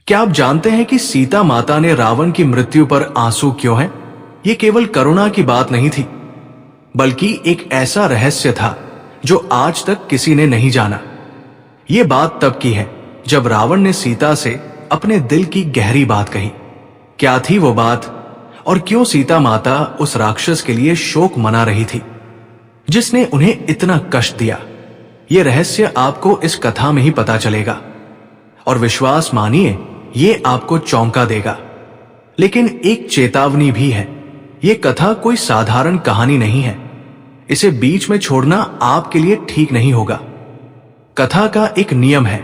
क्या आप जानते हैं कि सीता माता ने रावण की मृत्यु पर आंसू क्यों हैं? ये केवल करुणा की बात नहीं थी, बल्कि एक ऐसा रहस्य था जो आज तक किसी ने नहीं जाना। ये बात तब की है जब रावण ने सीता से अपने दिल की गहरी बात कही। क्या थी वो बात, और क्यों सीता माता उस राक्षस के लिए शोक मना रही थी जिसने उन्हें इतना कष्ट दिया? ये रहस्य आपको इस कथा में ही पता चलेगा, और विश्वास मानिए ये आपको चौंका देगा। लेकिन एक चेतावनी भी है, ये कथा कोई साधारण कहानी नहीं है। इसे बीच में छोड़ना आपके लिए ठीक नहीं होगा। कथा का एक नियम है,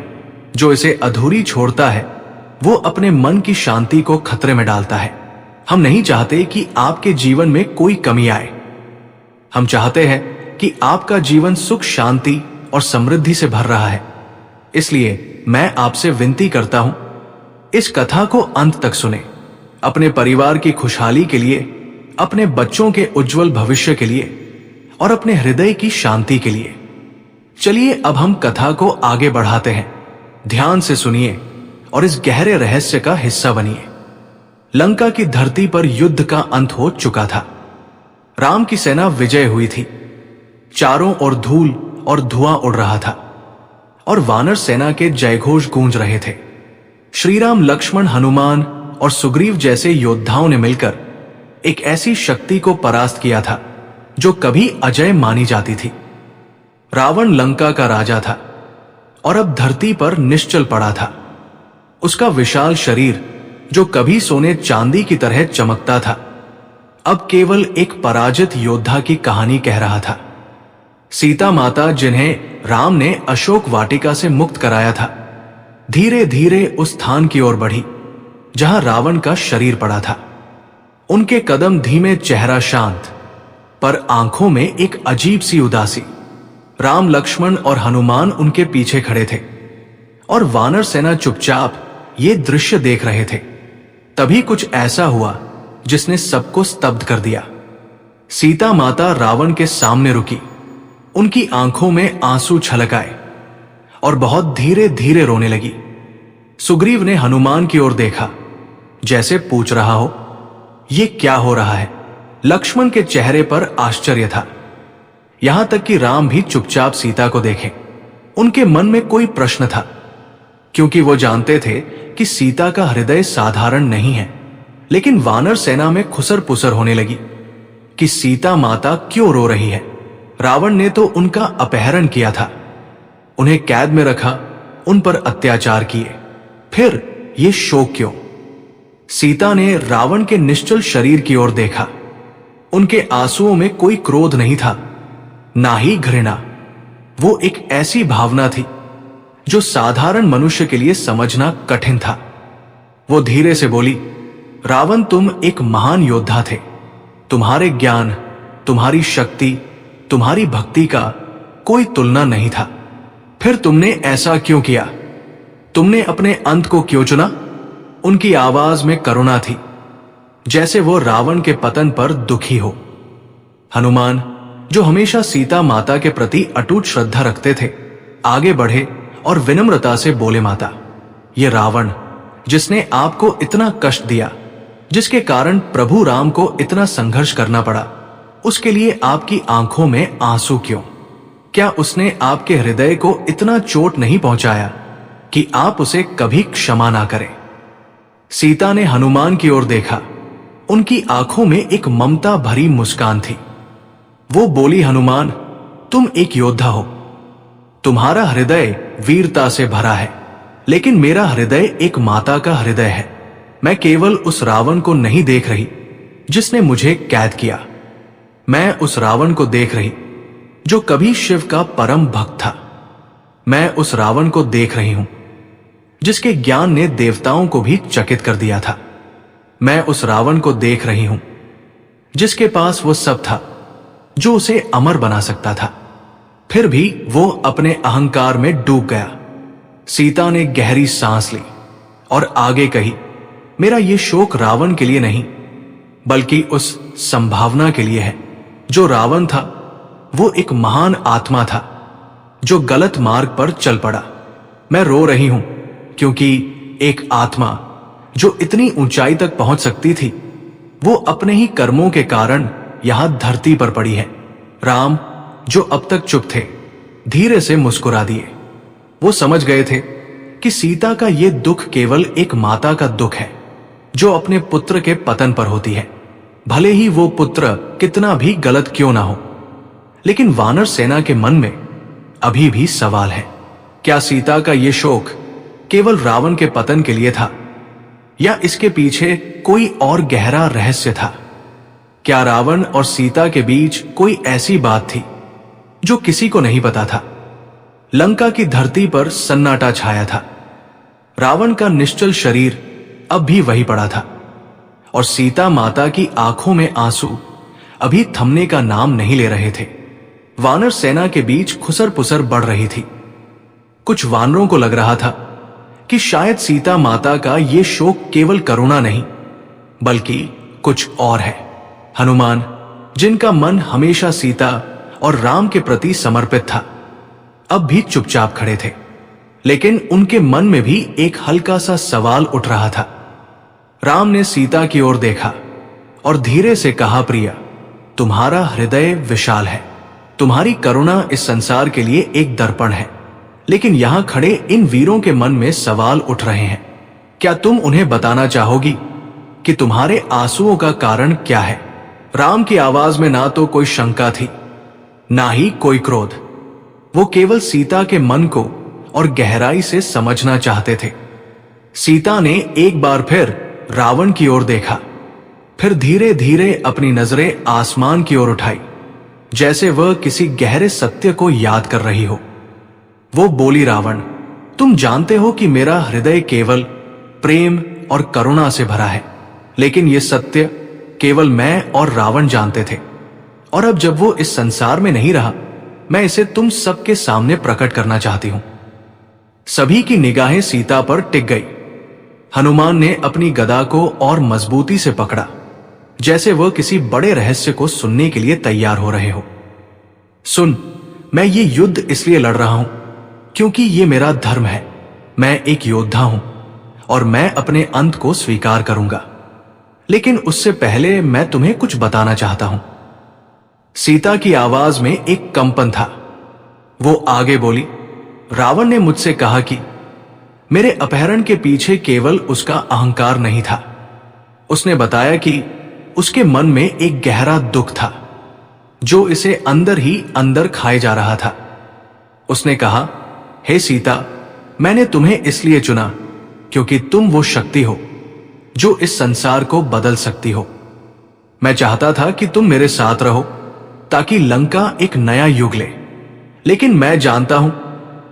जो इसे अधूरी छोड़ता है वो अपने मन की शांति को खतरे में डालता है। हम नहीं चाहते कि आपके जीवन में कोई कमी आए। हम चाहते हैं कि आपका जीवन सुख, शांति और समृद्धि से भर रहा है। इसलिए मैं आपसे विनती करता हूं, इस कथा को अंत तक सुने। अपने परिवार की खुशहाली के लिए, अपने बच्चों के उज्जवल भविष्य के लिए और अपने हृदय की शांति के लिए। चलिए अब हम कथा को आगे बढ़ाते हैं। ध्यान से सुनिए और इस गहरे रहस्य का हिस्सा बनिए। लंका की धरती पर युद्ध का अंत हो चुका था। राम की सेना विजय हुई थी। चारों ओर धूल और धुआं उड़ रहा था और वानर सेना के जयघोष गूंज रहे थे। श्री राम, लक्ष्मण, हनुमान और सुग्रीव जैसे योद्धाओं ने मिलकर एक ऐसी शक्ति को परास्त किया था जो कभी अजय मानी जाती थी। रावण लंका का राजा था और अब धरती पर निश्चल पड़ा था। उसका विशाल शरीर, जो कभी सोने चांदी की तरह चमकता था, अब केवल एक पराजित योद्धा की कहानी कह रहा था। सीता माता, जिन्हें राम ने अशोक वाटिका से मुक्त कराया था, धीरे धीरे उस स्थान की ओर बढ़ी जहां रावण का शरीर पड़ा था। उनके कदम धीमे, चेहरा शांत, पर आंखों में एक अजीब सी उदासी। राम, लक्ष्मण और हनुमान उनके पीछे खड़े थे और वानर सेना चुपचाप ये दृश्य देख रहे थे। तभी कुछ ऐसा हुआ जिसने सबको स्तब्ध कर दिया। सीता माता रावण के सामने रुकी। उनकी आंखों में आंसू छलक आए और बहुत धीरे धीरे रोने लगी। सुग्रीव ने हनुमान की ओर देखा, जैसे पूछ रहा हो, ये क्या हो रहा है? लक्ष्मण के चेहरे पर आश्चर्य था। यहां तक कि राम भी चुपचाप सीता को देखे। उनके मन में कोई प्रश्न था, क्योंकि वो जानते थे कि सीता का हृदय साधारण नहीं है। लेकिन वानर सेना में खुसर पुसर होने लगी कि सीता माता क्यों रो रही है। रावण ने तो उनका अपहरण किया था, उन्हें कैद में रखा, उन पर अत्याचार किए, फिर ये शोक क्यों? सीता ने रावण के निश्चल शरीर की ओर देखा। उनके आंसुओं में कोई क्रोध नहीं था, ना ही घृणा। वो एक ऐसी भावना थी जो साधारण मनुष्य के लिए समझना कठिन था। वो धीरे से बोली, रावण, तुम एक महान योद्धा थे। तुम्हारे ज्ञान, तुम्हारी शक्ति, तुम्हारी भक्ति का कोई तुलना नहीं था। फिर तुमने ऐसा क्यों किया? तुमने अपने अंत को क्यों चुना? उनकी आवाज में करुणा थी, जैसे वो रावण के पतन पर दुखी हो। हनुमान, जो हमेशा सीता माता के प्रति अटूट श्रद्धा रखते थे, आगे बढ़े और विनम्रता से बोले, माता, ये रावण जिसने आपको इतना कष्ट दिया, जिसके कारण प्रभु राम को इतना संघर्ष करना पड़ा, उसके लिए आपकी आंखों में आंसू क्यों? क्या उसने आपके हृदय को इतना चोट नहीं पहुंचाया कि आप उसे कभी क्षमा ना करें? सीता ने हनुमान की ओर देखा। उनकी आंखों में एक ममता भरी मुस्कान थी। वो बोली, हनुमान, तुम एक योद्धा हो। तुम्हारा हृदय वीरता से भरा है, लेकिन मेरा हृदय एक माता का हृदय है। मैं केवल उस रावण को नहीं देख रही जिसने मुझे कैद किया। मैं उस रावण को देख रही जो कभी शिव का परम भक्त था। मैं उस रावण को देख रही हूं जिसके ज्ञान ने देवताओं को भी चकित कर दिया था। मैं उस रावण को देख रही हूं जिसके पास वो सब था जो उसे अमर बना सकता था, फिर भी वो अपने अहंकार में डूब गया। सीता ने गहरी सांस ली और आगे कही, मेरा ये शोक रावण के लिए नहीं, बल्कि उस संभावना के लिए है। जो रावण था वो एक महान आत्मा था जो गलत मार्ग पर चल पड़ा। मैं रो रही हूं क्योंकि एक आत्मा जो इतनी ऊंचाई तक पहुंच सकती थी, वो अपने ही कर्मों के कारण यहां धरती पर पड़ी है। राम, जो अब तक चुप थे, धीरे से मुस्कुरा दिए। वो समझ गए थे कि सीता का ये दुख केवल एक माता का दुख है जो अपने पुत्र के पतन पर होती है, भले ही वो पुत्र कितना भी गलत क्यों ना हो। लेकिन वानर सेना के मन में अभी भी सवाल है, क्या सीता का ये शोक केवल रावण के पतन के लिए था, या इसके पीछे कोई और गहरा रहस्य था? क्या रावण और सीता के बीच कोई ऐसी बात थी जो किसी को नहीं पता था? लंका की धरती पर सन्नाटा छाया था। रावण का निश्चल शरीर अब भी वही पड़ा था और सीता माता की आंखों में आंसू अभी थमने का नाम नहीं ले रहे थे। वानर सेना के बीच खुसर पुसर बढ़ रही थी। कुछ वानरों को लग रहा था कि शायद सीता माता का ये शोक केवल करुणा नहीं, बल्कि कुछ और है। हनुमान, जिनका मन हमेशा सीता और राम के प्रति समर्पित था, अब भी चुपचाप खड़े थे, लेकिन उनके मन में भी एक हल्का सा सवाल उठ रहा था। राम ने सीता की ओर देखा और धीरे से कहा, प्रिया, तुम्हारा हृदय विशाल है, तुम्हारी करुणा इस संसार के लिए एक दर्पण है, लेकिन यहां खड़े इन वीरों के मन में सवाल उठ रहे हैं। क्या तुम उन्हें बताना चाहोगी कि तुम्हारे आंसुओं का कारण क्या है? राम की आवाज में ना तो कोई शंका थी, ना ही कोई क्रोध। वो केवल सीता के मन को और गहराई से समझना चाहते थे। सीता ने एक बार फिर रावण की ओर देखा, फिर धीरे धीरे अपनी नजरें आसमान की ओर उठाई, जैसे वह किसी गहरे सत्य को याद कर रही हो। वो बोली, रावण, तुम जानते हो कि मेरा हृदय केवल प्रेम और करुणा से भरा है, लेकिन ये सत्य केवल मैं और रावण जानते थे, और अब जब वो इस संसार में नहीं रहा, मैं इसे तुम सबके सामने प्रकट करना चाहती हूं। सभी की निगाहें सीता पर टिक गई। हनुमान ने अपनी गदा को और मजबूती से पकड़ा, जैसे वह किसी बड़े रहस्य को सुनने के लिए तैयार हो रहे हो। सुन, मैं ये युद्ध इसलिए लड़ रहा हूं क्योंकि ये मेरा धर्म है। मैं एक योद्धा हूं और मैं अपने अंत को स्वीकार करूंगा, लेकिन उससे पहले मैं तुम्हें कुछ बताना चाहता हूं। सीता की आवाज में एक कंपन था। वो आगे बोली, रावण ने मुझसे कहा कि मेरे अपहरण के पीछे केवल उसका अहंकार नहीं था। उसने बताया कि उसके मन में एक गहरा दुख था जो इसे अंदर ही अंदर खाए जा रहा था। उसने कहा, हे सीता, मैंने तुम्हें इसलिए चुना क्योंकि तुम वो शक्ति हो जो इस संसार को बदल सकती हो। मैं चाहता था कि तुम मेरे साथ रहो ताकि लंका एक नया युग ले, लेकिन मैं जानता हूं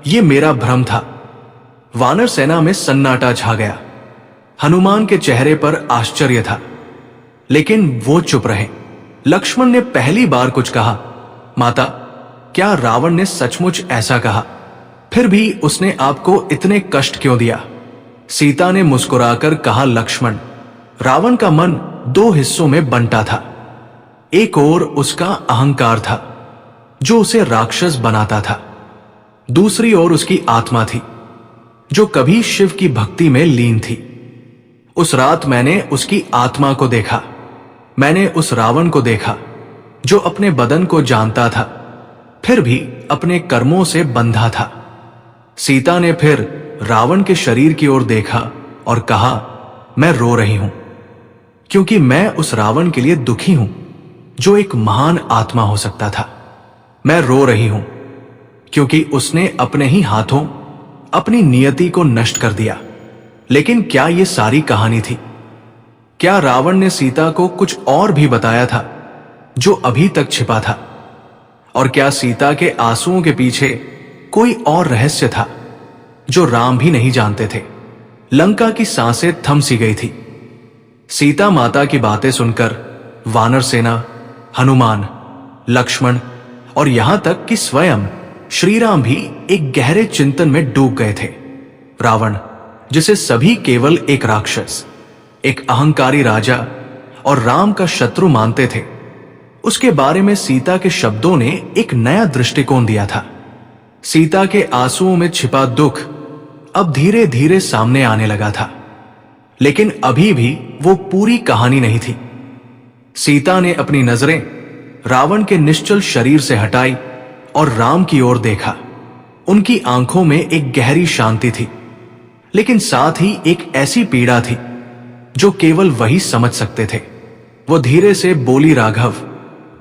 ये मेरा भ्रम था। वानर सेना में सन्नाटा छा गया। हनुमान के चेहरे पर आश्चर्य था, लेकिन वो चुप रहे। लक्ष्मण ने पहली बार कुछ कहा, माता, क्या रावण ने सचमुच ऐसा कहा? फिर भी उसने आपको इतने कष्ट क्यों दिया? सीता ने मुस्कुराकर कहा, लक्ष्मण, रावण का मन दो हिस्सों में बंटा था। एक ओर उसका अहंकार था जो उसे राक्षस बनाता था, दूसरी ओर उसकी आत्मा थी जो कभी शिव की भक्ति में लीन थी। उस रात मैंने उसकी आत्मा को देखा। मैंने उस रावण को देखा जो अपने बदन को जानता था, फिर भी अपने कर्मों से बंधा था। सीता ने फिर रावण के शरीर की ओर देखा और कहा, मैं रो रही हूं क्योंकि मैं उस रावण के लिए दुखी हूं जो एक महान आत्मा हो सकता था। मैं रो रही हूं क्योंकि उसने अपने ही हाथों अपनी नियति को नष्ट कर दिया। लेकिन क्या यह सारी कहानी थी? क्या रावण ने सीता को कुछ और भी बताया था जो अभी तक छिपा था? और क्या सीता के आंसुओं के पीछे कोई और रहस्य था जो राम भी नहीं जानते थे? लंका की सांसें थम सी गई थी। सीता माता की बातें सुनकर वानर सेना, हनुमान, लक्ष्मण और यहां तक कि स्वयं श्रीराम भी एक गहरे चिंतन में डूब गए थे। रावण, जिसे सभी केवल एक राक्षस, एक अहंकारी राजा और राम का शत्रु मानते थे, उसके बारे में सीता के शब्दों ने एक नया दृष्टिकोण दिया था। सीता के आंसुओं में छिपा दुख अब धीरे धीरे सामने आने लगा था, लेकिन अभी भी वो पूरी कहानी नहीं थी। सीता ने अपनी नजरें रावण के निश्चल शरीर से हटाई और राम की ओर देखा। उनकी आंखों में एक गहरी शांति थी, लेकिन साथ ही एक ऐसी पीड़ा थी जो केवल वही समझ सकते थे। वो धीरे से बोली, राघव,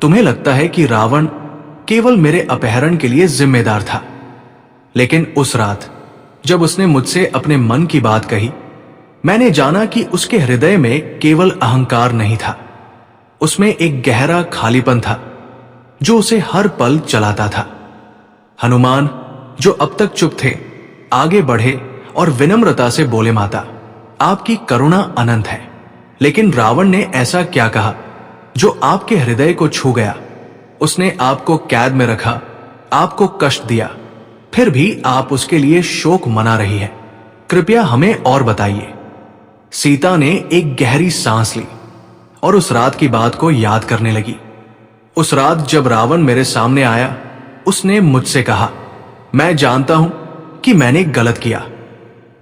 तुम्हें लगता है कि रावण केवल मेरे अपहरण के लिए जिम्मेदार था, लेकिन उस रात जब उसने मुझसे अपने मन की बात कही, मैंने जाना कि उसके हृदय में केवल अहंकार नहीं था, उसमें एक गहरा खालीपन था जो उसे हर पल चलाता था। हनुमान, जो अब तक चुप थे, आगे बढ़े और विनम्रता से बोले, माता, आपकी करुणा अनंत है, लेकिन रावण ने ऐसा क्या कहा जो आपके हृदय को छू गया? उसने आपको कैद में रखा, आपको कष्ट दिया, फिर भी आप उसके लिए शोक मना रही है। कृपया हमें और बताइए। सीता ने एक गहरी सांस ली और उस रात की बात को याद करने लगी। उस रात जब रावण मेरे सामने आया, उसने मुझसे कहा, मैं जानता हूं कि मैंने गलत किया,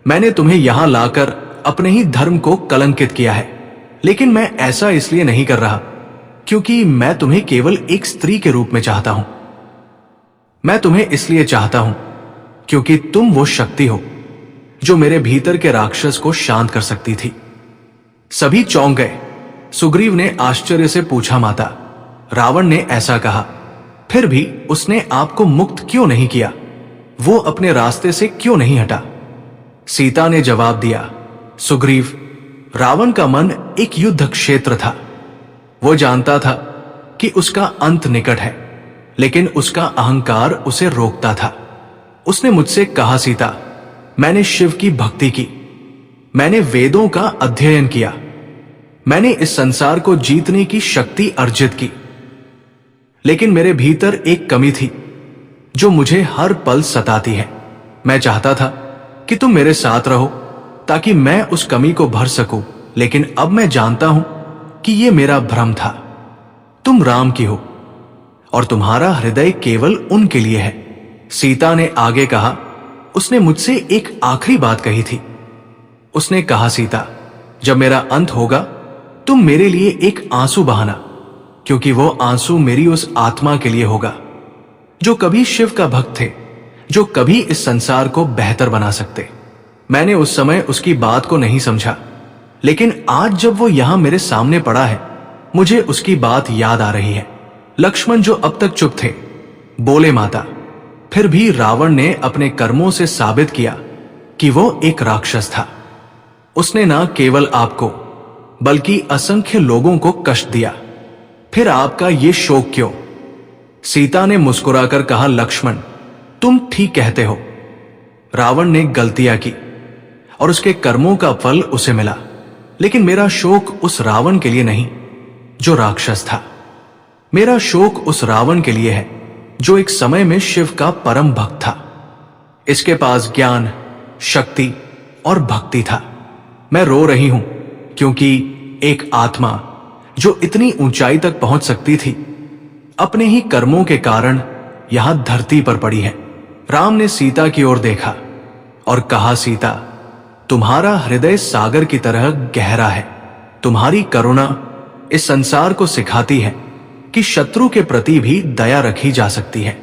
मैंने तुम्हें यहां लाकर अपने ही धर्म को कलंकित किया है, लेकिन मैं ऐसा इसलिए नहीं कर रहा क्योंकि मैं तुम्हें केवल एक स्त्री के रूप में चाहता हूं। मैं तुम्हें इसलिए चाहता हूं क्योंकि तुम वो शक्ति हो जो मेरे भीतर के राक्षस को शांत कर सकती थी। सभी चौंक गए। सुग्रीव ने आश्चर्य से पूछा, माता, रावण ने ऐसा कहा, फिर भी उसने आपको मुक्त क्यों नहीं किया? वो अपने रास्ते से क्यों नहीं हटा? सीता ने जवाब दिया, सुग्रीव, रावण का मन एक युद्ध क्षेत्र था। वो जानता था कि उसका अंत निकट है, लेकिन उसका अहंकार उसे रोकता था। उसने मुझसे कहा, सीता, मैंने शिव की भक्ति की, मैंने वेदों का अध्ययन किया, मैंने इस संसार को जीतने की शक्ति अर्जित की, लेकिन मेरे भीतर एक कमी थी जो मुझे हर पल सताती है। मैं चाहता था कि तुम मेरे साथ रहो ताकि मैं उस कमी को भर सकूं, लेकिन अब मैं जानता हूं कि यह मेरा भ्रम था। तुम राम की हो और तुम्हारा हृदय केवल उनके लिए है। सीता ने आगे कहा, उसने मुझसे एक आखिरी बात कही थी। उसने कहा, सीता, जब मेरा अंत होगा तुम मेरे लिए एक आंसू बहाना, क्योंकि वो आंसू मेरी उस आत्मा के लिए होगा जो कभी शिव का भक्त थे, जो कभी इस संसार को बेहतर बना सकते। मैंने उस समय उसकी बात को नहीं समझा, लेकिन आज जब वो यहां मेरे सामने पड़ा है, मुझे उसकी बात याद आ रही है। लक्ष्मण, जो अब तक चुप थे, बोले, माता, फिर भी रावण ने अपने कर्मों से साबित किया कि वो एक राक्षस था। उसने न केवल आपको बल्कि असंख्य लोगों को कष्ट दिया। फिर आपका ये शोक क्यों? सीता ने मुस्कुराकर कहा, लक्ष्मण, तुम ठीक कहते हो। रावण ने गलतियां की और उसके कर्मों का फल उसे मिला, लेकिन मेरा शोक उस रावण के लिए नहीं जो राक्षस था। मेरा शोक उस रावण के लिए है जो एक समय में शिव का परम भक्त था। इसके पास ज्ञान, शक्ति और भक्ति था। मैं रो रही हूं क्योंकि एक आत्मा जो इतनी ऊंचाई तक पहुंच सकती थी, अपने ही कर्मों के कारण यहां धरती पर पड़ी है। राम ने सीता की ओर देखा और कहा, सीता, तुम्हारा हृदय सागर की तरह गहरा है। तुम्हारी करुणा इस संसार को सिखाती है कि शत्रु के प्रति भी दया रखी जा सकती है।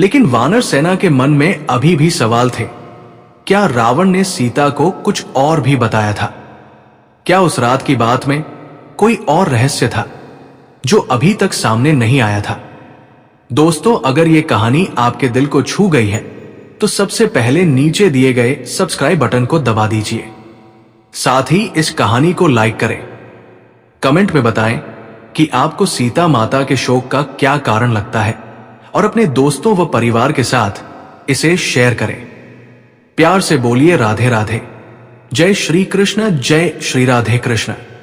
लेकिन वानर सेना के मन में अभी भी सवाल थे। क्या रावण ने सीता को कुछ और भी बताया था? क्या उस रात की बात में कोई और रहस्य था जो अभी तक सामने नहीं आया था? दोस्तों, अगर ये कहानी आपके दिल को छू गई है तो सबसे पहले नीचे दिए गए सब्सक्राइब बटन को दबा दीजिए। साथ ही इस कहानी को लाइक करें। कमेंट में बताएं कि आपको सीता माता के शोक का क्या कारण लगता है और अपने दोस्तों व परिवार के साथ इसे शेयर करें। प्यार से बोलिए, राधे राधे। जय श्री कृष्ण, जय श्री राधे कृष्ण।